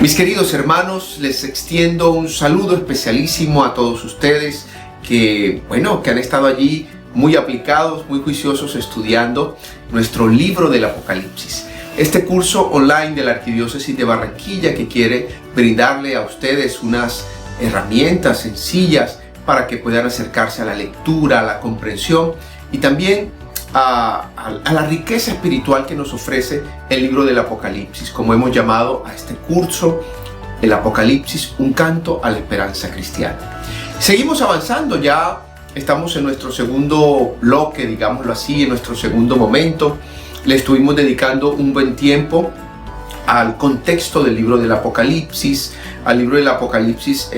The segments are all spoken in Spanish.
Mis queridos hermanos, les extiendo un saludo especialísimo a todos ustedes que han estado allí muy aplicados, muy juiciosos estudiando nuestro libro del Apocalipsis. Este curso online de la Arquidiócesis de Barranquilla que quiere brindarle a ustedes unas herramientas sencillas para que puedan acercarse a la lectura, a la comprensión y también a la riqueza espiritual que nos ofrece el libro del Apocalipsis, como hemos llamado a este curso, el Apocalipsis, un canto a la esperanza cristiana. Seguimos avanzando, ya estamos en nuestro segundo bloque, digámoslo así, en nuestro segundo momento. Le estuvimos dedicando un buen tiempo al contexto del libro del Apocalipsis, al libro del Apocalipsis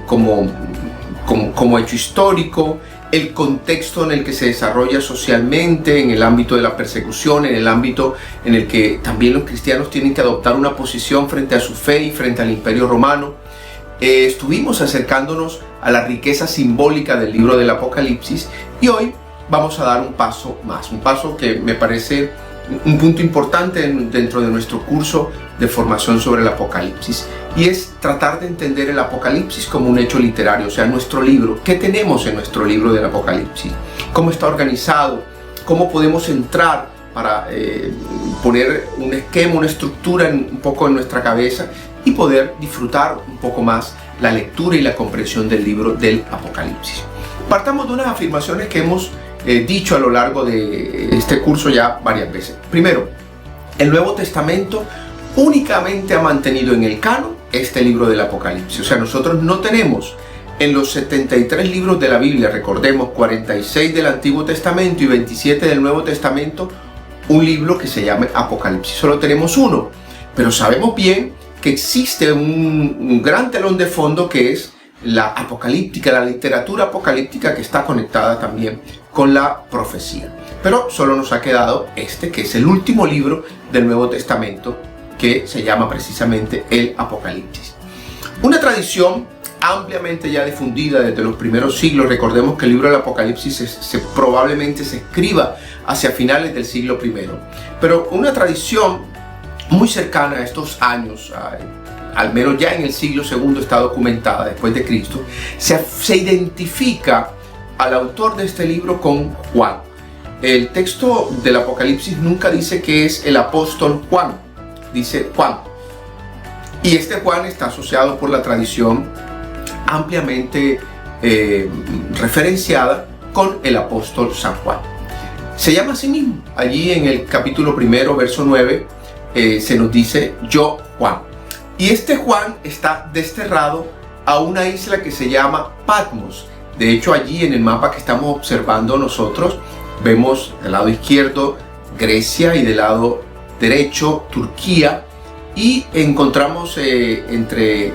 como hecho histórico, el contexto en el que se desarrolla socialmente, en el ámbito de la persecución, en el ámbito en el que también los cristianos tienen que adoptar una posición frente a su fe y frente al Imperio Romano. Estuvimos acercándonos a la riqueza simbólica del libro del Apocalipsis y hoy vamos a dar un paso más, un paso que me parece un punto importante dentro de nuestro curso de formación sobre el Apocalipsis, y es tratar de entender el Apocalipsis como un hecho literario, o sea, nuestro libro. ¿Qué tenemos en nuestro libro del Apocalipsis? ¿Cómo está organizado? ¿Cómo podemos entrar para poner un esquema, una estructura un poco en nuestra cabeza y poder disfrutar un poco más la lectura y la comprensión del libro del Apocalipsis? Partamos de unas afirmaciones que hemos dicho a lo largo de este curso ya varias veces. Primero, el Nuevo Testamento únicamente ha mantenido en el canon este libro del Apocalipsis. O sea, nosotros no tenemos en los 73 libros de la Biblia, recordemos, 46 del Antiguo Testamento y 27 del Nuevo Testamento, un libro que se llame Apocalipsis. Solo tenemos uno, pero sabemos bien que existe un gran telón de fondo que es la apocalíptica, la literatura apocalíptica, que está conectada también con la profecía. Pero solo nos ha quedado este, que es el último libro del Nuevo Testamento, que se llama precisamente el Apocalipsis. Una tradición ampliamente ya difundida desde los primeros siglos. Recordemos que el libro del Apocalipsis probablemente se escriba hacia finales del siglo I. Pero una tradición muy cercana a estos años, al menos ya en el siglo II está documentada después de Cristo, se identifica al autor de este libro con Juan. El texto del Apocalipsis nunca dice que es el apóstol Juan, dice Juan. Y este Juan está asociado por la tradición ampliamente referenciada con el apóstol San Juan. Se llama así mismo. Allí en el capítulo 1, verso 9, se nos dice yo, Juan. Y este Juan está desterrado a una isla que se llama Patmos. De hecho, allí en el mapa que estamos observando nosotros, vemos del lado izquierdo Grecia y del lado derecho Turquía, y encontramos entre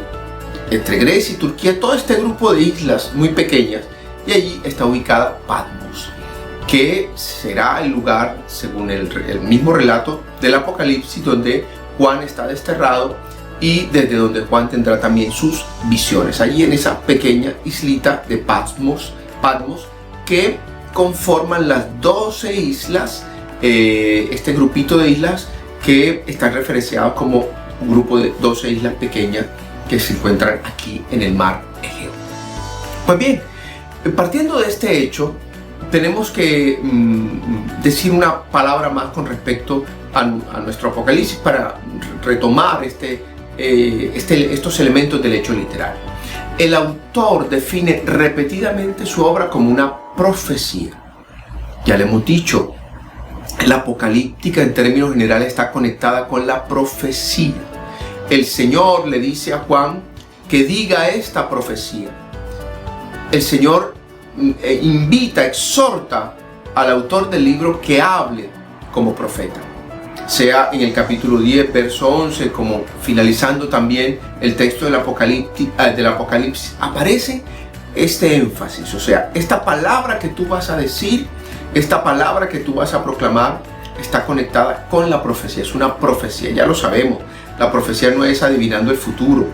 Grecia y Turquía todo este grupo de islas muy pequeñas, y allí está ubicada Patmos, que será el lugar, según el mismo relato del Apocalipsis, donde Juan está desterrado y desde donde Juan tendrá también sus visiones, allí en esa pequeña islita de Patmos, que conforman las 12 islas, este grupito de islas que están referenciados como un grupo de 12 islas pequeñas que se encuentran aquí en el mar Egeo. Pues bien, partiendo de este hecho, tenemos que decir una palabra más con respecto a nuestro Apocalipsis para retomar estos elementos del hecho literario. El autor define repetidamente su obra como una profecía. Ya le hemos dicho, la apocalíptica en términos generales está conectada con la profecía. El Señor le dice a Juan que diga esta profecía. El Señor invita, exhorta al autor del libro que hable como profeta. Sea en el capítulo 10, verso 11, como finalizando también el texto del Apocalipsis, aparece este énfasis. O sea, esta palabra que tú vas a decir, esta palabra que tú vas a proclamar, está conectada con la profecía. Es una profecía, ya lo sabemos. La profecía no es adivinando el futuro.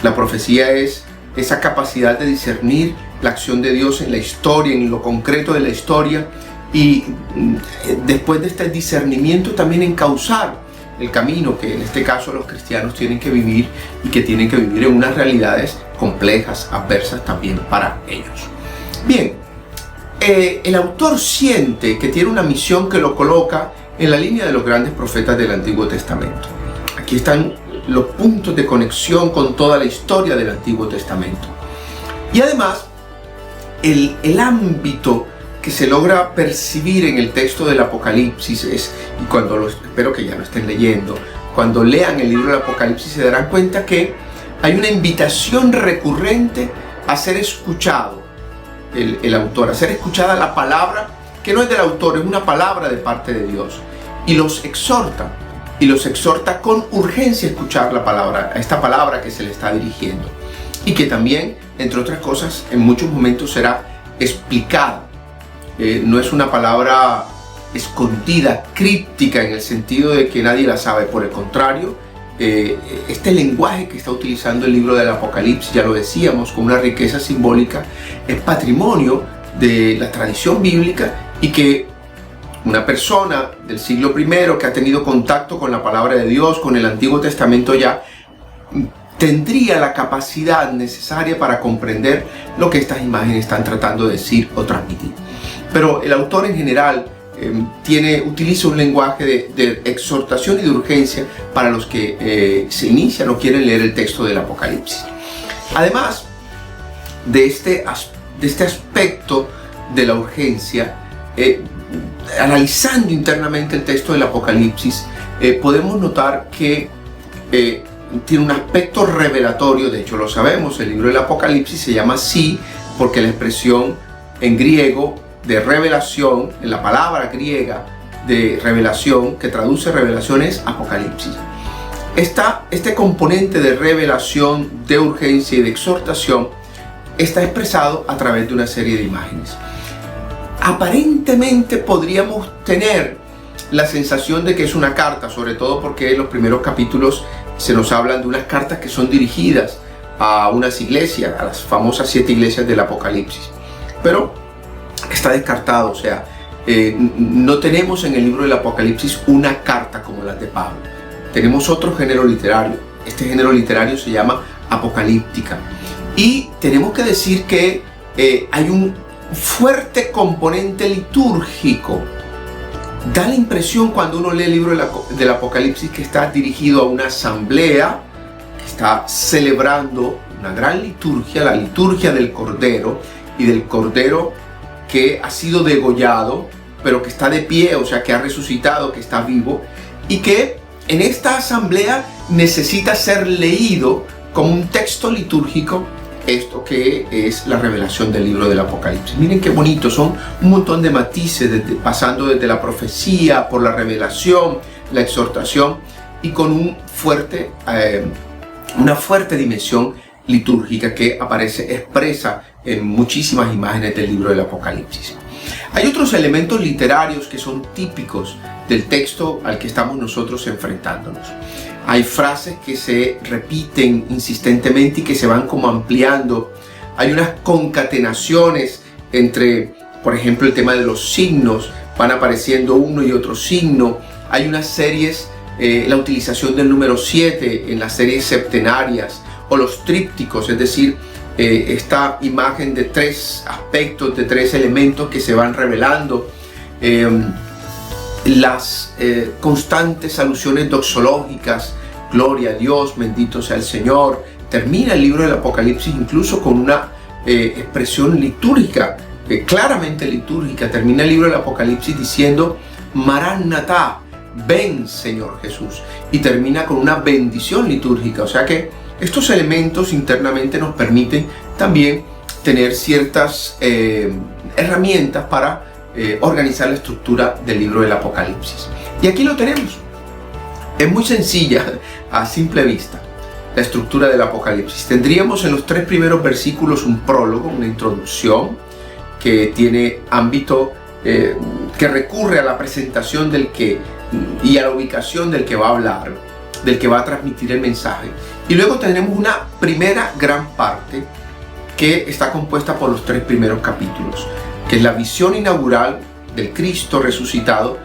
La profecía es esa capacidad de discernir la acción de Dios en la historia, en lo concreto de la historia, y después de este discernimiento también encauzar el camino que en este caso los cristianos tienen que vivir y que tienen que vivir en unas realidades complejas, adversas también para ellos. Bien, el autor siente que tiene una misión que lo coloca en la línea de los grandes profetas del Antiguo Testamento. Aquí están los puntos de conexión con toda la historia del Antiguo Testamento. Y además, el ámbito que se logra percibir en el texto del Apocalipsis es, y cuando espero que ya lo estén leyendo, cuando lean el libro del Apocalipsis se darán cuenta que hay una invitación recurrente a ser escuchado el autor, a ser escuchada la palabra que no es del autor, es una palabra de parte de Dios, y los exhorta con urgencia a escuchar la palabra, a esta palabra que se le está dirigiendo, y que también, entre otras cosas, en muchos momentos será explicada. No es una palabra escondida, críptica, en el sentido de que nadie la sabe. Por el contrario, este lenguaje que está utilizando el libro del Apocalipsis, ya lo decíamos, con una riqueza simbólica, es patrimonio de la tradición bíblica, y que una persona del siglo I que ha tenido contacto con la palabra de Dios, con el Antiguo Testamento, ya tendría la capacidad necesaria para comprender lo que estas imágenes están tratando de decir o transmitir. Pero el autor en general utiliza un lenguaje de exhortación y de urgencia para los que se inician o quieren leer el texto del Apocalipsis. Además de este aspecto de la urgencia, analizando internamente el texto del Apocalipsis, podemos notar que tiene un aspecto revelatorio. De hecho, lo sabemos, el libro del Apocalipsis se llama así porque la expresión en griego de revelación, en la palabra griega de revelación, que traduce revelación, es Apocalipsis. Este componente de revelación, de urgencia y de exhortación está expresado a través de una serie de imágenes. Aparentemente podríamos tener la sensación de que es una carta, sobre todo porque en los primeros capítulos se nos hablan de unas cartas que son dirigidas a unas iglesias, a las famosas 7 iglesias del Apocalipsis. Pero está descartado, o sea, no tenemos en el libro del Apocalipsis una carta como las de Pablo. Tenemos otro género literario. Este género literario se llama apocalíptica. Y tenemos que decir que hay un fuerte componente litúrgico. Da la impresión cuando uno lee el libro del Apocalipsis que está dirigido a una asamblea que está celebrando una gran liturgia, la liturgia del Cordero, y del Cordero que ha sido degollado, pero que está de pie, o sea, que ha resucitado, que está vivo, y que en esta asamblea necesita ser leído como un texto litúrgico esto que es la revelación del libro del Apocalipsis. Miren qué bonito, son un montón de matices, pasando desde la profecía, por la revelación, la exhortación, y con una fuerte dimensión litúrgica que aparece expresa en muchísimas imágenes del libro del Apocalipsis. Hay otros elementos literarios que son típicos del texto al que estamos nosotros enfrentándonos. Hay frases que se repiten insistentemente y que se van como ampliando. Hay unas concatenaciones entre, por ejemplo, el tema de los signos, van apareciendo uno y otro signo. Hay unas series, la utilización del número 7 en las series septenarias, o los trípticos, es decir, esta imagen de 3 aspectos, de 3 elementos que se van revelando. Las constantes alusiones doxológicas, gloria a Dios, bendito sea el Señor. Termina el libro del Apocalipsis incluso con una expresión litúrgica, claramente litúrgica. Termina el libro del Apocalipsis diciendo Maranatá, ven Señor Jesús, y termina con una bendición litúrgica. O sea que estos elementos internamente nos permiten también tener ciertas herramientas para organizar la estructura del libro del Apocalipsis. Y aquí lo tenemos. Es muy sencilla a simple vista la estructura del Apocalipsis. Tendríamos en los 3 primeros versículos un prólogo, una introducción que tiene ámbito que recurre a la presentación y a la ubicación del que va a hablar, del que va a transmitir el mensaje. Y luego tenemos una primera gran parte que está compuesta por los 3 primeros capítulos, que es la visión inaugural del Cristo resucitado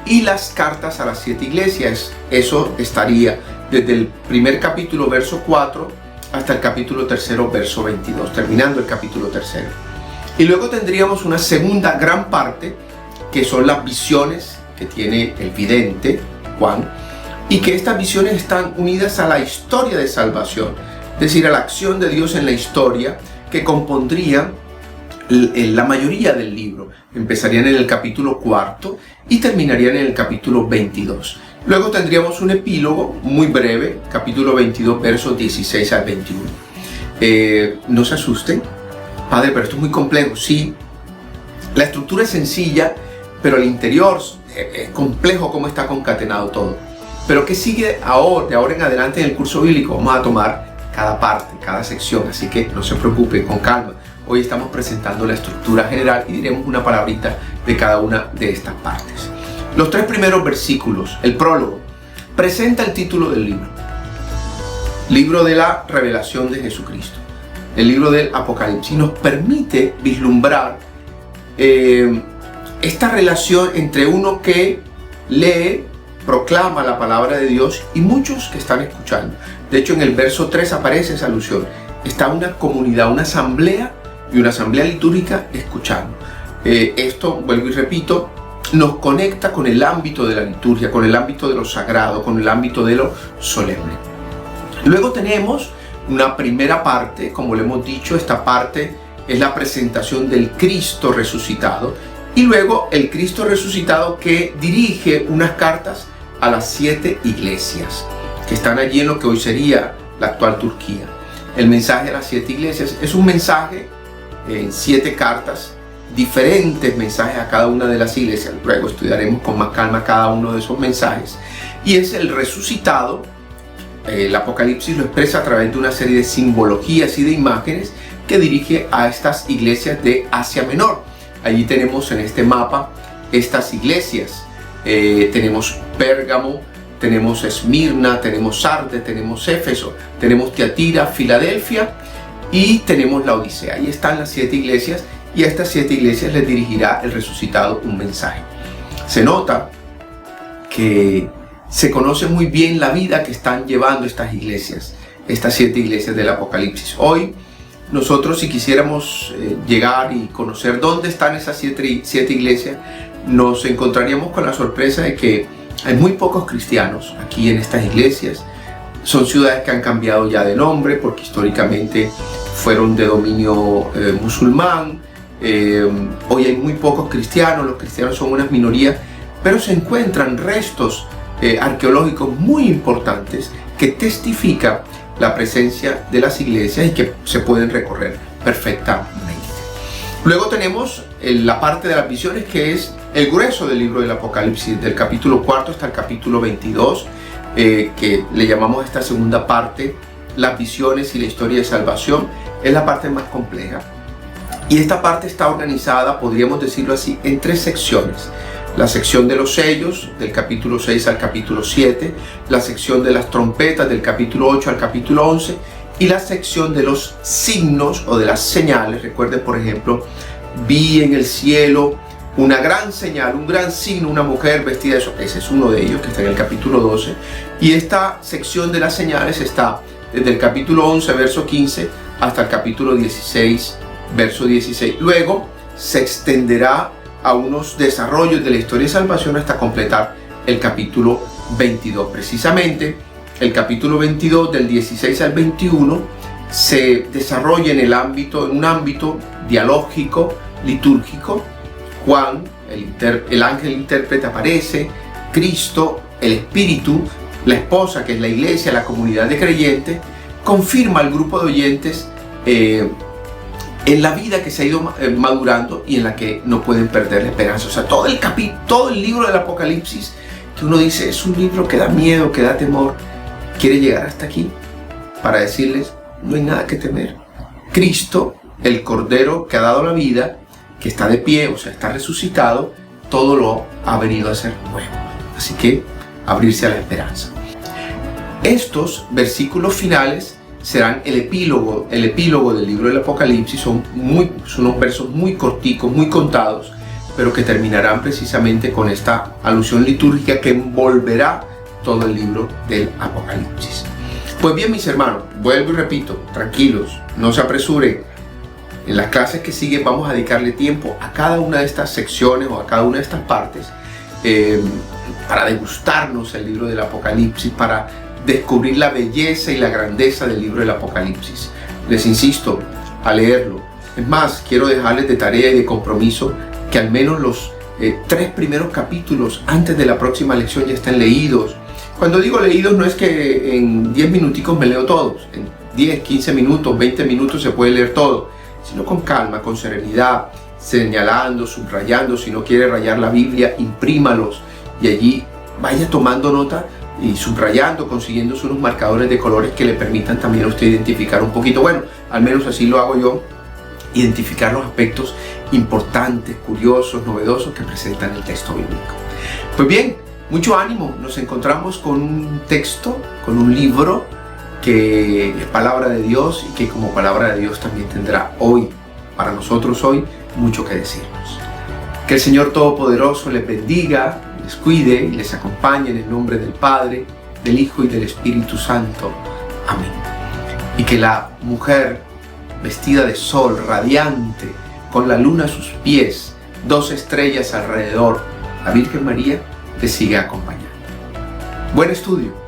y las cartas a las 7 iglesias. Eso estaría desde el primer capítulo, verso 4, hasta el capítulo 3, verso 22, terminando el capítulo 3. Y luego tendríamos una segunda gran parte, que son las visiones que tiene el vidente Juan, y que estas visiones están unidas a la historia de salvación, es decir, a la acción de Dios en la historia, que compondrían la mayoría del libro. Empezarían en el capítulo 4 y terminarían en el capítulo 22. Luego tendríamos un epílogo muy breve, capítulo 22, versos 16 al 21. No se asusten, padre, pero esto es muy complejo. Sí, la estructura es sencilla, pero el interior es complejo cómo está concatenado todo. Pero ¿qué sigue ahora, de ahora en adelante en el curso bíblico? Vamos a tomar cada parte, cada sección, así que no se preocupen, con calma. Hoy estamos presentando la estructura general y diremos una palabrita de cada una de estas partes. Los 3 primeros versículos, el prólogo, presenta el título del libro. Libro de la revelación de Jesucristo. El libro del Apocalipsis nos permite vislumbrar esta relación entre uno que lee, proclama la palabra de Dios y muchos que están escuchando. De hecho, en el verso 3 aparece esa alusión. Está una comunidad, una asamblea y una asamblea litúrgica escuchando. Esto, vuelvo y repito, nos conecta con el ámbito de la liturgia, con el ámbito de lo sagrado, con el ámbito de lo solemne. Luego tenemos una primera parte, como le hemos dicho, esta parte es la presentación del Cristo resucitado, y luego el Cristo resucitado que dirige unas cartas a las 7 iglesias que están allí en lo que hoy sería la actual Turquía. El mensaje a las 7 iglesias es un mensaje en 7 cartas, diferentes mensajes a cada una de las iglesias. Luego estudiaremos con más calma cada uno de esos mensajes. Y es el resucitado. El Apocalipsis lo expresa a través de una serie de simbologías y de imágenes que dirige a estas iglesias de Asia Menor. Allí tenemos en este mapa estas iglesias. Tenemos Pérgamo, tenemos Esmirna, tenemos Sardes, tenemos Éfeso, tenemos Tiatira, Filadelfia y tenemos la Odisea. Ahí están las 7 iglesias y a estas 7 iglesias les dirigirá el resucitado un mensaje. Se nota que se conoce muy bien la vida que están llevando estas iglesias, estas 7 iglesias del Apocalipsis. Hoy nosotros, si quisiéramos llegar y conocer dónde están esas 7 iglesias, nos encontraríamos con la sorpresa de que hay muy pocos cristianos aquí en estas iglesias. Son ciudades que han cambiado ya de nombre porque históricamente fueron de dominio musulmán. Hoy hay muy pocos cristianos, los cristianos son unas minorías, pero se encuentran restos arqueológicos muy importantes que testifican la presencia de las iglesias y que se pueden recorrer perfectamente. Luego tenemos la parte de las visiones, que es el grueso del libro del Apocalipsis, del capítulo 4 hasta el capítulo 22, que le llamamos esta segunda parte, las visiones y la historia de salvación. Es la parte más compleja. Y esta parte está organizada, podríamos decirlo así, en 3 secciones. La sección de los sellos, del capítulo 6 al capítulo 7, la sección de las trompetas, del capítulo 8 al capítulo 11, y la sección de los signos o de las señales. Recuerden, por ejemplo, vi en el cielo una gran señal, un gran signo, una mujer vestida de sol. Ese es uno de ellos, que está en el capítulo 12. Y esta sección de las señales está desde el capítulo 11, verso 15, hasta el capítulo 16, verso 16. Luego se extenderá a unos desarrollos de la historia de salvación hasta completar el capítulo 22. Precisamente el capítulo 22, del 16 al 21, se desarrolla en un ámbito dialógico, litúrgico. Juan, el ángel intérprete, aparece, Cristo, el Espíritu, la esposa, que es la iglesia, la comunidad de creyentes, confirma al grupo de oyentes en la vida que se ha ido madurando y en la que no pueden perder la esperanza. O sea, todo el libro del Apocalipsis, que uno dice es un libro que da miedo, que da temor, quiere llegar hasta aquí para decirles: no hay nada que temer. Cristo, el Cordero que ha dado la vida, que está de pie, o sea, está resucitado, todo lo ha venido a hacer nuevo. Así que abrirse a la esperanza. Estos versículos finales serán el epílogo del libro del Apocalipsis. Son unos versos muy corticos, muy contados, pero que terminarán precisamente con esta alusión litúrgica que envolverá todo el libro del Apocalipsis. Pues bien, mis hermanos, vuelvo y repito, tranquilos, no se apresuren. En las clases que siguen vamos a dedicarle tiempo a cada una de estas secciones o a cada una de estas partes para degustarnos el libro del Apocalipsis, para descubrir la belleza y la grandeza del libro del Apocalipsis. Les insisto a leerlo. Es más, quiero dejarles de tarea y de compromiso que al menos los 3 primeros capítulos antes de la próxima lección ya estén leídos. Cuando digo leídos no es que en 10 minuticos me leo todos, en 10, 15 minutos, 20 minutos se puede leer todo, sino con calma, con serenidad, señalando, subrayando. Si no quiere rayar la Biblia, imprímalos y allí vaya tomando nota y subrayando, consiguiéndose unos marcadores de colores que le permitan también a usted identificar un poquito. Bueno, al menos así lo hago yo, identificar los aspectos importantes, curiosos, novedosos que presentan el texto bíblico. Pues bien, mucho ánimo, nos encontramos con un texto, con un libro que es palabra de Dios y que como palabra de Dios también tendrá hoy, para nosotros hoy, mucho que decirnos. Que el Señor Todopoderoso les bendiga, les cuide y les acompañe en el nombre del Padre, del Hijo y del Espíritu Santo. Amén. Y que la mujer vestida de sol, radiante, con la luna a sus pies, 2 estrellas alrededor, la Virgen María, te siga acompañando. Buen estudio.